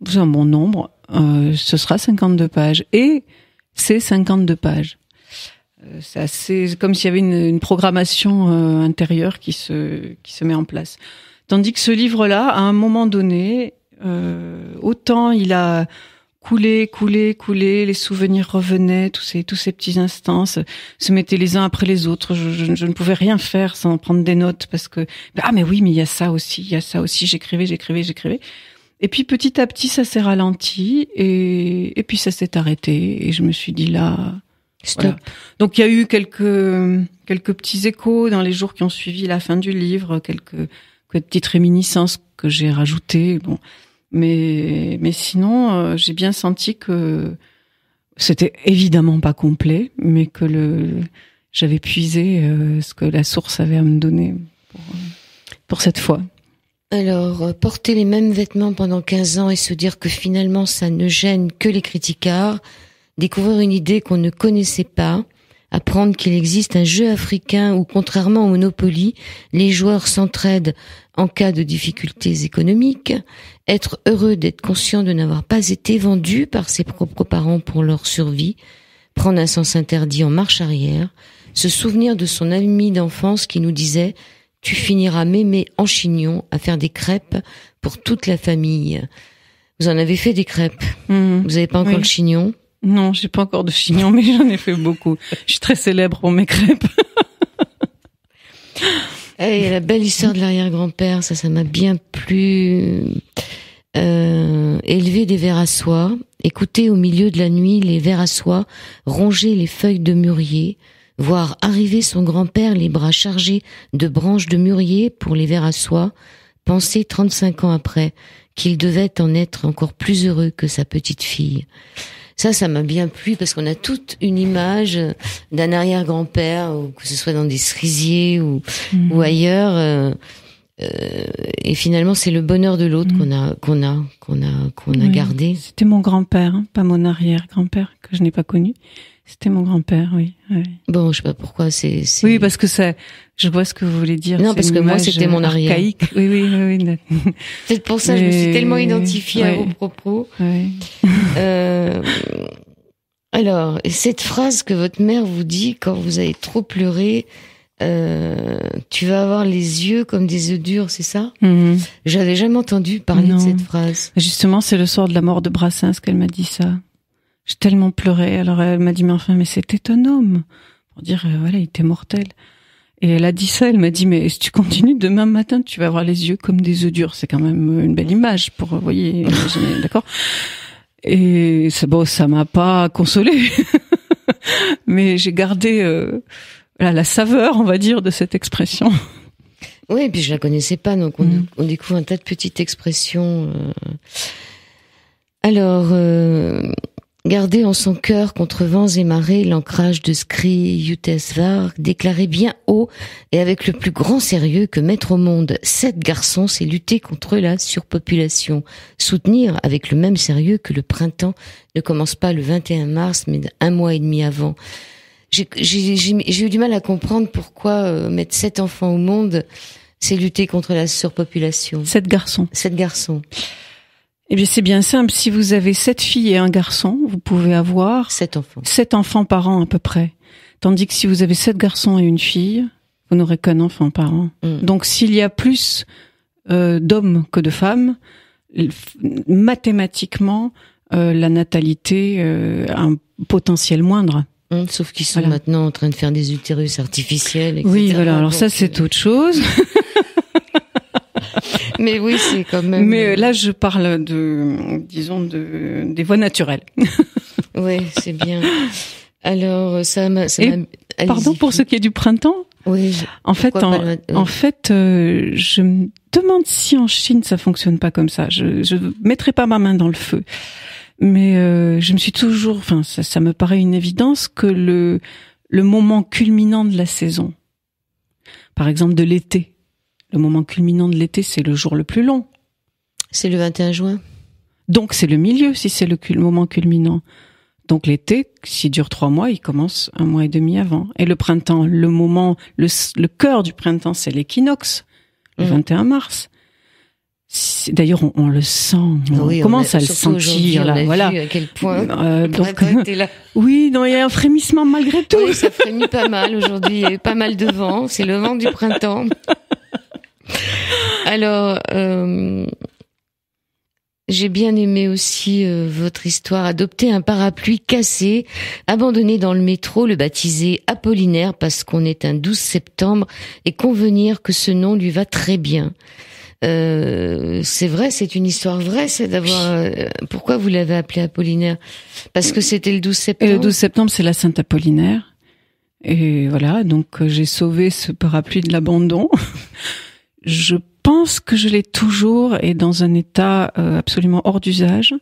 C'est un bon nombre, ce sera 52 pages. Et c'est 52 pages. C'est assez, comme s'il y avait une programmation intérieure qui se met en place. Tandis que ce livre-là, à un moment donné, autant il a coulé, les souvenirs revenaient, tous ces petits instants se mettaient les uns après les autres. Je ne pouvais rien faire sans prendre des notes, parce que mais oui, mais il y a ça aussi, j'écrivais. Et puis petit à petit, ça s'est ralenti, et puis ça s'est arrêté, et je me suis dit là, stop. Voilà. Donc il y a eu quelques petits échos dans les jours qui ont suivi la fin du livre, quelques petites réminiscences que j'ai rajoutées, bon. Mais sinon, j'ai bien senti que c'était évidemment pas complet, mais que j'avais puisé ce que la source avait à me donner pour cette fois. Alors, porter les mêmes vêtements pendant 15 ans et se dire que finalement ça ne gêne que les critiquards, découvrir une idée qu'on ne connaissait pas, apprendre qu'il existe un jeu africain où, contrairement au Monopoly, les joueurs s'entraident en cas de difficultés économiques, être heureux d'être conscient de n'avoir pas été vendu par ses propres parents pour leur survie, prendre un sens interdit en marche arrière, se souvenir de son ami d'enfance qui nous disait « Tu finiras mémé en chignon à faire des crêpes pour toute la famille ». Vous en avez fait des crêpes. Vous n'avez pas encore le chignon? Non, j'ai pas encore de chignon, mais j'en ai fait beaucoup. Je suis très célèbre pour mes crêpes. Et la belle histoire de l'arrière-grand-père, ça m'a bien plu. Élever des vers à soie, écouter au milieu de la nuit les vers à soie ronger les feuilles de mûrier, voir arriver son grand-père les bras chargés de branches de mûrier pour les vers à soie, penser 35 ans après qu'il devait en être encore plus heureux que sa petite fille. Ça m'a bien plu parce qu'on a toute une image d'un arrière-grand-père, ou que ce soit dans des cerisiers ou ailleurs. Et finalement, c'est le bonheur de l'autre qu'on a gardé. C'était mon grand-père, hein, pas mon arrière-grand-père que je n'ai pas connu. C'était mon grand-père, oui. Bon, je sais pas pourquoi c'est. Oui, parce que je vois ce que vous voulez dire. Non, parce que moi, c'était mon arrière. Archaïque. Oui. C'est pour ça que je me suis tellement identifiée à vos propos. Oui. Alors, cette phrase que votre mère vous dit quand vous avez trop pleuré, tu vas avoir les yeux comme des œufs durs, c'est ça? J'avais jamais entendu parler de cette phrase. Justement, c'est le soir de la mort de Brassens qu'elle m'a dit ça. J'ai tellement pleuré. Alors elle m'a dit, mais enfin, mais c'était un homme. Pour dire, voilà, il était mortel. Et elle a dit ça, elle m'a dit, mais si tu continues, demain matin, tu vas avoir les yeux comme des œufs durs. C'est quand même une belle image pour, vous voyez, imaginer, d'accord? Et ça m'a pas consolée. Mais j'ai gardé, la saveur, on va dire, de cette expression. Oui, et puis je la connaissais pas, donc on découvre un tas de petites expressions. Alors, garder en son cœur contre vents et marées l'ancrage de Skri Jutesvar, déclarer bien haut et avec le plus grand sérieux que mettre au monde 7 garçons, c'est lutter contre la surpopulation. Soutenir avec le même sérieux que le printemps ne commence pas le 21 mars, mais un mois et demi avant. J'ai eu du mal à comprendre pourquoi mettre 7 enfants au monde, c'est lutter contre la surpopulation. 7 garçons. 7 garçons. Eh bien, c'est bien simple. Si vous avez 7 filles et un garçon, vous pouvez avoir 7 enfants. 7 enfants par an à peu près. Tandis que si vous avez 7 garçons et une fille, vous n'aurez qu'un enfant par an. Donc, s'il y a plus d'hommes que de femmes, mathématiquement, la natalité a un potentiel moindre. Sauf qu'ils sont maintenant en train de faire des utérus artificiels, etc. Oui, voilà. Alors ça, c'est autre chose. Mais oui, c'est quand même. Mais là, je parle des voies naturelles. Oui, c'est bien. Alors, pardon pour ce qui est du printemps. Oui. En fait, je me demande si en Chine ça fonctionne pas comme ça. Je mettrai pas ma main dans le feu. Mais je me suis toujours, ça me paraît une évidence que le moment culminant de la saison, par exemple de l'été, le moment culminant de l'été, c'est le jour le plus long. C'est le 21 juin. Donc c'est le milieu si c'est le moment culminant. Donc l'été, s'il dure 3 mois, il commence 1 mois et demi avant. Et le printemps, le cœur du printemps, c'est l'équinoxe, le 21 mars. D'ailleurs, on le sent. On commence à le sentir là. Voilà. Vu à quel point. Donc, là. Oui, non, il y a un frémissement malgré tout. Oui, ça frémit pas mal aujourd'hui. Il y a eu pas mal de vent. C'est le vent du printemps. Alors, j'ai bien aimé aussi votre histoire. Adopter un parapluie cassé, abandonné dans le métro, le baptiser Apollinaire parce qu'on est un 12 septembre et convenir que ce nom lui va très bien. C'est vrai, c'est une histoire vraie, c'est d'avoir. Pourquoi vous l'avez appelé Apollinaire? Parce que c'était le 12 septembre. Et le 12 septembre, c'est la Sainte Apollinaire. Et voilà, donc j'ai sauvé ce parapluie de l'abandon. Je pense que je l'ai toujours et dans un état absolument hors d'usage.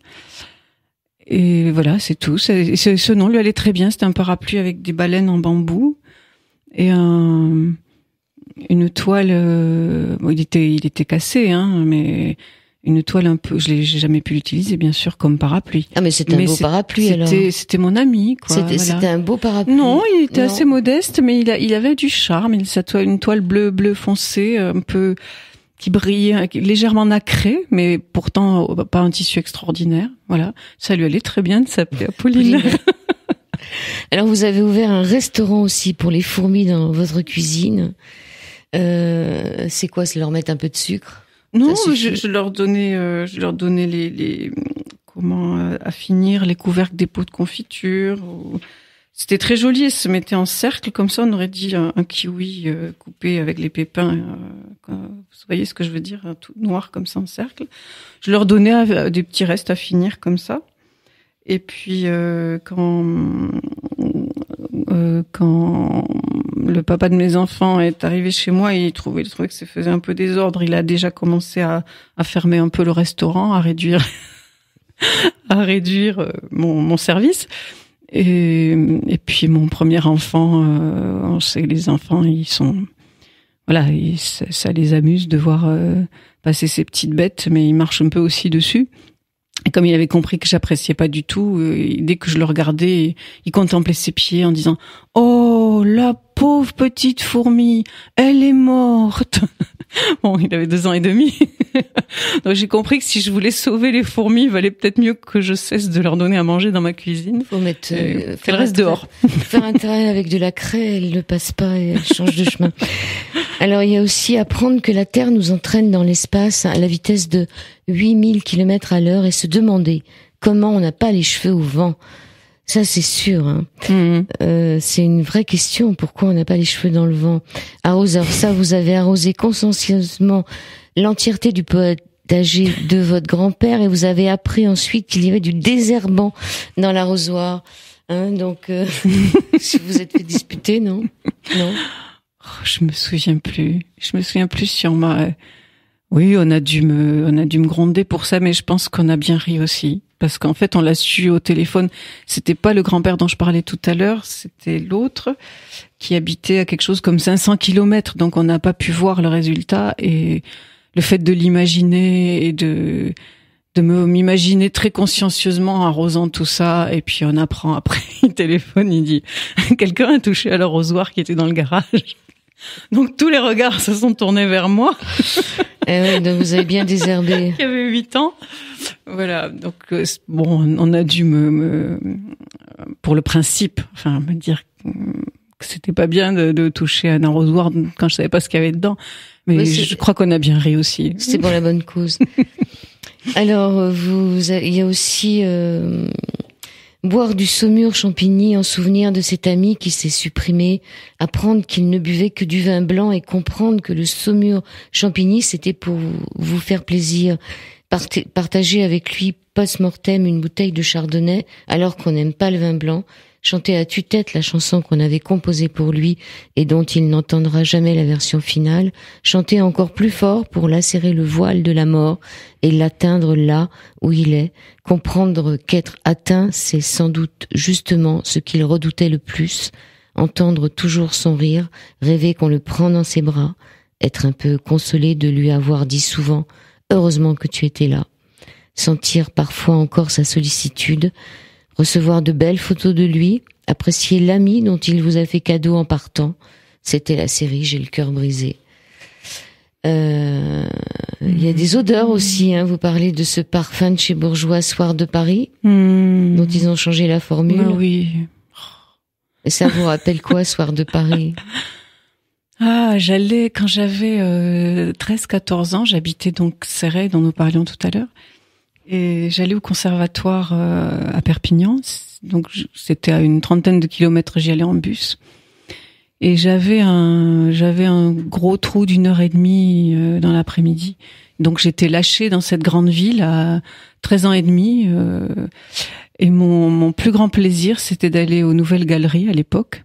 Et voilà, c'est tout. Ce nom lui allait très bien. C'était un parapluie avec des baleines en bambou et une toile. Il était cassé, hein, mais une toile un peu. J'ai jamais pu l'utiliser, bien sûr, comme parapluie. Ah, mais c'était un beau parapluie alors. C'était mon ami, quoi. C'était un beau parapluie. Non, il était assez modeste, mais il avait du charme. Une toile bleu foncé, un peu qui brillait, légèrement nacré, mais pourtant pas un tissu extraordinaire. Voilà, ça lui allait très bien de s'appeler Apollinaire. Alors vous avez ouvert un restaurant aussi pour les fourmis dans votre cuisine. C'est quoi, c'est leur mettre un peu de sucre? Non, je leur donnais les comment à finir les couvercles des pots de confiture. C'était très joli, elles se mettaient en cercle comme ça. On aurait dit un kiwi coupé avec les pépins. Vous voyez ce que je veux dire, tout noir comme ça en cercle. Je leur donnais des petits restes à finir comme ça. Et puis quand le papa de mes enfants est arrivé chez moi, il trouvait que ça faisait un peu désordre. Il a déjà commencé à fermer un peu le restaurant, à réduire à réduire mon service. Et puis mon premier enfant, on sait que les enfants, ils sont, voilà, ça les amuse de voir passer ces petites bêtes, mais ils marchent un peu aussi dessus. Et comme il avait compris que j'appréciais pas du tout, dès que je le regardais, il contemplait ses pieds en disant « Oh, la pauvre petite fourmi, elle est morte !» Bon, il avait 2 ans et demi. Donc j'ai compris que si je voulais sauver les fourmis, il valait peut-être mieux que je cesse de leur donner à manger dans ma cuisine. Faut mettre qu'elles restent dehors. Faire un terrain avec de la craie, elle ne passe pas et elle change de chemin. Alors il y a aussi apprendre que la Terre nous entraîne dans l'espace à la vitesse de 8000 km à l'heure et se demander comment on n'a pas les cheveux au vent. Ça, c'est sûr. Hein. C'est une vraie question. Pourquoi on n'a pas les cheveux dans le vent? Arroseur, ça, vous avez arrosé consciencieusement l'entièreté du potager de votre grand-père et vous avez appris ensuite qu'il y avait du désherbant dans l'arrosoir. Hein, donc, si vous êtes fait disputer, non? Non. Oh, je me souviens plus si on m'a... Oui, on a dû me gronder pour ça, mais je pense qu'on a bien ri aussi. Parce qu'en fait, on l'a su au téléphone. C'était pas le grand-père dont je parlais tout à l'heure, c'était l'autre qui habitait à quelque chose comme 500 kilomètres. Donc, on n'a pas pu voir le résultat. Et le fait de l'imaginer et de m'imaginer très consciencieusement arrosant tout ça. Et puis, on apprend après, il téléphone, il dit, quelqu'un a touché à l'arrosoir qui était dans le garage. Donc, tous les regards se sont tournés vers moi. Eh oui, donc vous avez bien désherbé. Qui avait 8 ans. Voilà. Donc, bon, on a dû pour le principe, enfin, me dire que c'était pas bien de toucher un arrosoir quand je savais pas ce qu'il y avait dedans. Mais oui, je crois qu'on a bien ri aussi. C'était pour la bonne cause. Alors, il y a aussi, boire du Saumur Champigny en souvenir de cet ami qui s'est supprimé, apprendre qu'il ne buvait que du vin blanc et comprendre que le Saumur Champigny, c'était pour vous faire plaisir. Partager avec lui post-mortem une bouteille de chardonnay alors qu'on n'aime pas le vin blanc. Chanter à tue-tête la chanson qu'on avait composée pour lui et dont il n'entendra jamais la version finale. Chanter encore plus fort pour lacérer le voile de la mort et l'atteindre là où il est. Comprendre qu'être atteint, c'est sans doute justement ce qu'il redoutait le plus. Entendre toujours son rire, rêver qu'on le prend dans ses bras. Être un peu consolé de lui avoir dit souvent « Heureusement que tu étais là ». Sentir parfois encore sa sollicitude. Recevoir de belles photos de lui, apprécier l'ami dont il vous a fait cadeau en partant. C'était la série J'ai le cœur brisé. Il y a des odeurs aussi, hein. Vous parlez de ce parfum de chez Bourgeois Soir de Paris, dont ils ont changé la formule. Bah oui. Et ça vous rappelle quoi, Soir de Paris? Ah, j'allais, quand j'avais 13-14 ans, j'habitais donc Céret, dont nous parlions tout à l'heure. Et j'allais au conservatoire à Perpignan, donc c'était à une 30aine de kilomètres, j'y allais en bus. Et j'avais un gros trou d'1 heure et demie dans l'après-midi. Donc j'étais lâchée dans cette grande ville à 13 ans et demi. Et mon plus grand plaisir, c'était d'aller aux Nouvelles Galeries à l'époque,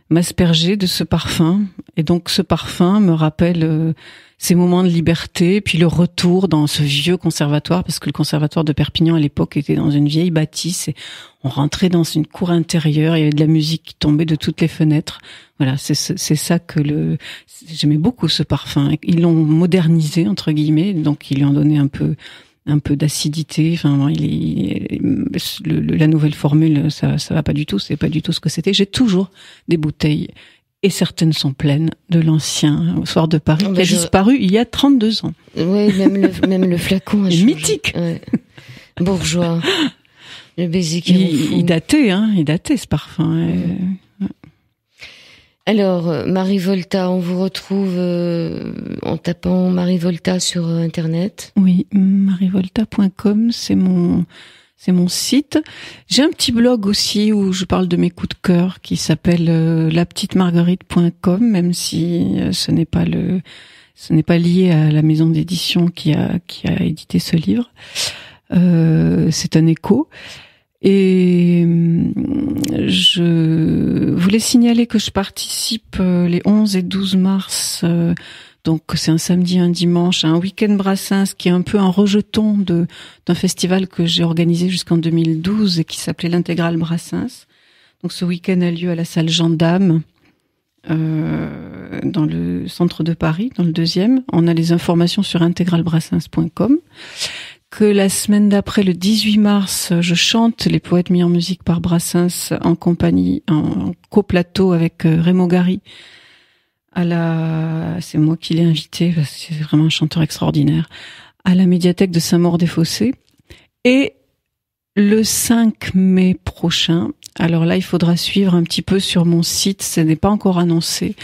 m'asperger de ce parfum. Et donc ce parfum me rappelle ces moments de liberté, puis le retour dans ce vieux conservatoire, parce que le conservatoire de Perpignan à l'époque était dans une vieille bâtisse, et on rentrait dans une cour intérieure, il y avait de la musique qui tombait de toutes les fenêtres. Voilà, c'est ça que j'aimais beaucoup ce parfum. Ils l'ont modernisé entre guillemets, donc ils lui ont donné un peu d'acidité. Enfin, la nouvelle formule, ça va pas du tout. C'est pas du tout ce que c'était. J'ai toujours des bouteilles. Et certaines sont pleines de l'ancien Soir de Paris, qui a disparu il y a 32 ans. Oui, même le flacon a changé. Mythique. Ouais. Bourgeois. Le baiser qui il datait ce parfum. Alors, Marie Volta, on vous retrouve en tapant Marie Volta sur Internet. Oui, marievolta.com, c'est mon site. J'ai un petit blog aussi où je parle de mes coups de cœur qui s'appelle lapetitemarguerite.com, même si ce n'est pas lié à la maison d'édition qui a édité ce livre. C'est un écho. Et je voulais signaler que je participe les 11 et 12 mars Donc c'est un samedi, un dimanche, un week-end Brassens qui est un peu un rejeton d'un festival que j'ai organisé jusqu'en 2012 et qui s'appelait l'Intégrale Brassens. Donc ce week-end a lieu à la salle Gendarme, dans le centre de Paris, dans le 2e. On a les informations sur integralbrassens.com. Que la semaine d'après, le 18 mars, je chante les poètes mis en musique par Brassens en compagnie, en coplateau avec Raymond Gary. C'est moi qui l'ai invité, parce que c'est vraiment un chanteur extraordinaire, à la médiathèque de Saint-Maur-des-Fossés. Et le 5 mai prochain, alors là, il faudra suivre un petit peu sur mon site, ce n'est pas encore annoncé,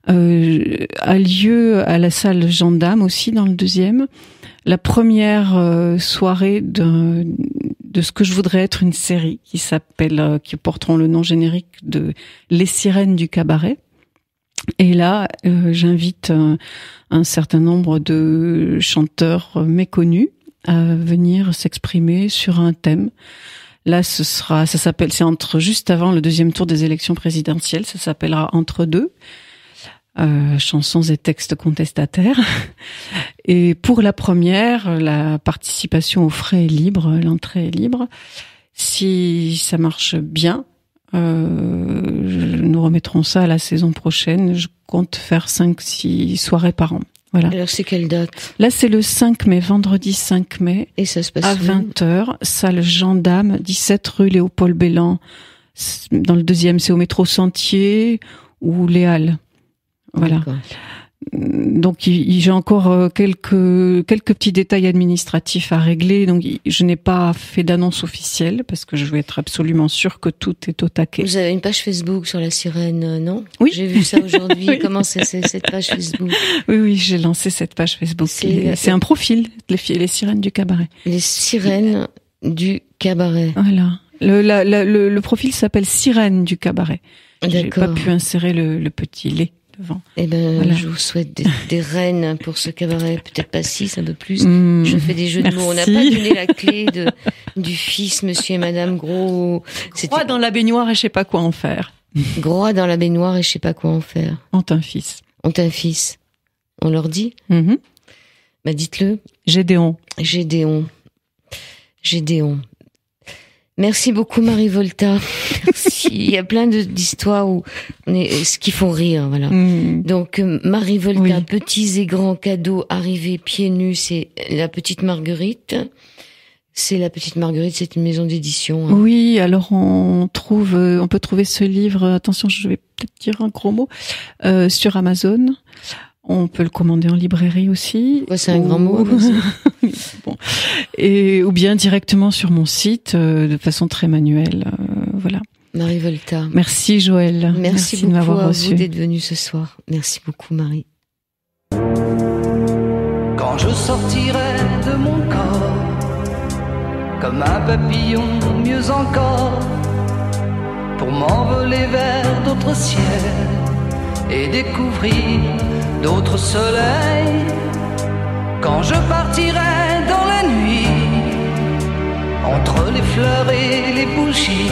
a lieu à la salle Gendarme aussi, dans le 2e, la première soirée de ce que je voudrais être une série qui porteront le nom générique de Les Sirènes du Cabaret. Et là, j'invite un certain nombre de chanteurs méconnus à venir s'exprimer sur un thème. Là, c'est juste avant le 2e tour des élections présidentielles. Ça s'appellera Entre deux. Chansons et textes contestataires. Et pour la première, la participation aux frais est libre, l'entrée est libre. Si ça marche bien, nous remettrons ça à la saison prochaine. Je compte faire 5-6 soirées par an. Voilà. Alors c'est quelle date? Là c'est le 5 mai, vendredi 5 mai. Et ça se passe à 20h, salle Gendarme, 17 rue Léopold Bellan. Dans le 2e, c'est au métro Sentier ou les Halles. Voilà. D'accord. Donc j'ai encore quelques petits détails administratifs à régler. Donc je n'ai pas fait d'annonce officielle parce que je veux être absolument sûre que tout est au taquet. Vous avez une page Facebook sur la sirène, non? Oui. J'ai vu ça aujourd'hui. Oui. Comment c'est cette page Facebook? Oui, j'ai lancé cette page Facebook. C'est un profil, les sirènes du cabaret. Les sirènes du cabaret. Voilà. Le profil s'appelle Sirène du cabaret. D'accord. J'ai pas pu insérer le petit lait. Eh ben, voilà. Je vous souhaite des reines pour ce cabaret. Peut-être pas 6, un peu plus. Je fais des jeux de mots. On n'a pas donné la clé du fils, monsieur et madame Gros. Gros dans la baignoire et je sais pas quoi en faire. Gros dans la baignoire et je sais pas quoi en faire. Ont un fils. On leur dit? Bah, dites-le. Gédéon. Merci beaucoup, Marie Volta. Merci. Il y a plein d'histoires qui font rire, voilà. Donc, Marie Volta, oui. Petits et grands cadeaux arrivés pieds nus, c'est La Petite Marguerite. C'est une maison d'édition. Hein. Oui, alors on peut trouver ce livre, attention, je vais peut-être dire un gros mot, sur Amazon. On peut le commander en librairie aussi. Ouais, c'est un grand mot. Bon. Ou bien directement sur mon site, de façon très manuelle. Voilà. Marie Volta. Merci Joël. Merci beaucoup de m'avoir reçu. Vous d'être venue ce soir. Merci beaucoup Marie. Quand je sortirai de mon corps, comme un papillon, mieux encore, pour m'envoler vers d'autres ciels et découvrir d'autres soleils, quand je partirai dans la nuit, entre les fleurs et les bougies,